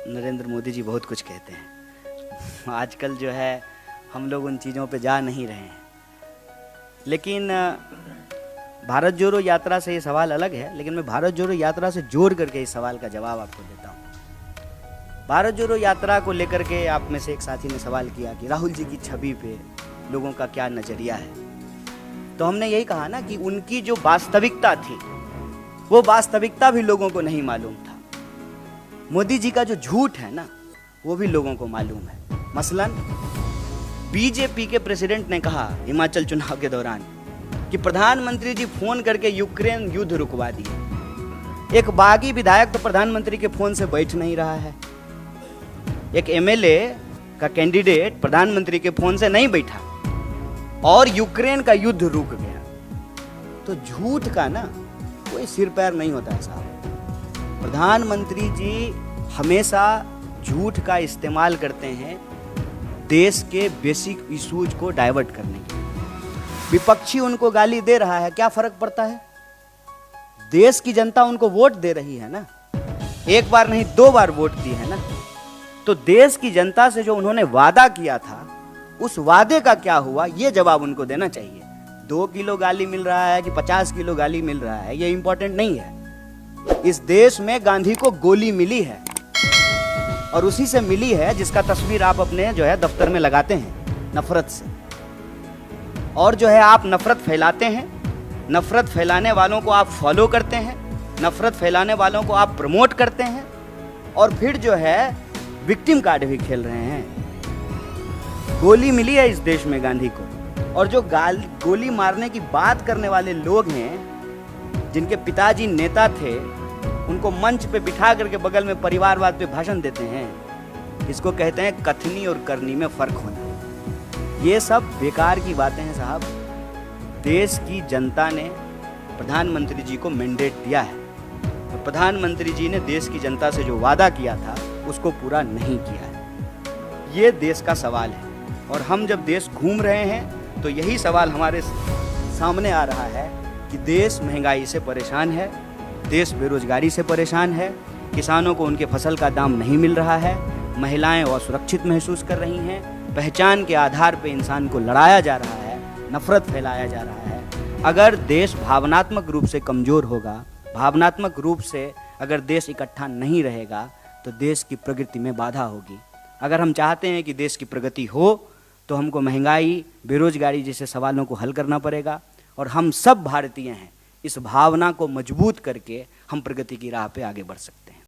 नरेंद्र मोदी जी बहुत कुछ कहते हैं। आजकल जो है हम लोग उन चीज़ों पे जा नहीं रहे हैं, लेकिन भारत जोड़ो यात्रा से ये सवाल अलग है। लेकिन मैं भारत जोड़ो यात्रा से जोड़ करके इस सवाल का जवाब आपको देता हूँ। भारत जोड़ो यात्रा को लेकर के आप में से एक साथी ने सवाल किया कि राहुल जी की छवि पे लोगों का क्या नज़रिया है। तो हमने यही कहा ना कि उनकी जो वास्तविकता थी वो वास्तविकता भी लोगों को नहीं मालूम था। मोदी जी का जो झूठ है ना वो भी लोगों को मालूम है। मसलन बीजेपी के प्रेसिडेंट ने कहा हिमाचल चुनाव के दौरान कि प्रधानमंत्री जी फोन करके यूक्रेन युद्ध रुकवा दिए। एक बागी विधायक तो प्रधानमंत्री के फोन से बैठ नहीं रहा है। एक एमएलए का कैंडिडेट प्रधानमंत्री के फोन से नहीं बैठा और यूक्रेन का युद्ध रुक गया। तो झूठ का ना कोई सिर पैर नहीं होता है साहब। प्रधानमंत्री जी हमेशा झूठ का इस्तेमाल करते हैं देश के बेसिक इश्यूज को डाइवर्ट करने के लिए। विपक्षी उनको गाली दे रहा है, क्या फर्क पड़ता है? देश की जनता उनको वोट दे रही है ना, एक बार नहीं 2 बार वोट दी है ना। तो देश की जनता से जो उन्होंने वादा किया था उस वादे का क्या हुआ, ये जवाब उनको देना चाहिए। 2 किलो गाली मिल रहा है कि 50 किलो गाली मिल रहा है, ये इंपॉर्टेंट नहीं है। इस देश में गांधी को गोली मिली है और उसी से मिली है जिसका तस्वीर आप अपने जो है दफ्तर में लगाते हैं नफरत से। और जो है आप नफरत फैलाते हैं, नफरत फैलाने वालों को आप फॉलो करते हैं, नफरत फैलाने वालों को आप प्रमोट करते हैं और फिर जो है विक्टिम कार्ड भी खेल रहे हैं। गोली मिली है इस देश में गांधी को, और जो गोली मारने की बात करने वाले लोग हैं जिनके पिताजी नेता थे उनको मंच पे बिठा करके बगल में परिवारवाद पे भाषण देते हैं। इसको कहते हैं कथनी और करनी में फर्क होना। ये सब बेकार की बातें हैं साहब। देश की जनता ने प्रधानमंत्री जी को मैंडेट दिया है, तो प्रधानमंत्री जी ने देश की जनता से जो वादा किया था उसको पूरा नहीं किया है। ये देश का सवाल है और हम जब देश घूम रहे हैं तो यही सवाल हमारे सामने आ रहा है कि देश महंगाई से परेशान है, देश बेरोजगारी से परेशान है, किसानों को उनके फसल का दाम नहीं मिल रहा है, महिलाएं असुरक्षित महसूस कर रही हैं, पहचान के आधार पर इंसान को लड़ाया जा रहा है, नफरत फैलाया जा रहा है। अगर देश भावनात्मक रूप से कमज़ोर होगा, भावनात्मक रूप से अगर देश इकट्ठा नहीं रहेगा तो देश की प्रगति में बाधा होगी। अगर हम चाहते हैं कि देश की प्रगति हो तो हमको महंगाई, बेरोजगारी जैसे सवालों को हल करना पड़ेगा और हम सब भारतीय हैं, इस भावना को मजबूत करके हम प्रगति की राह पे आगे बढ़ सकते हैं।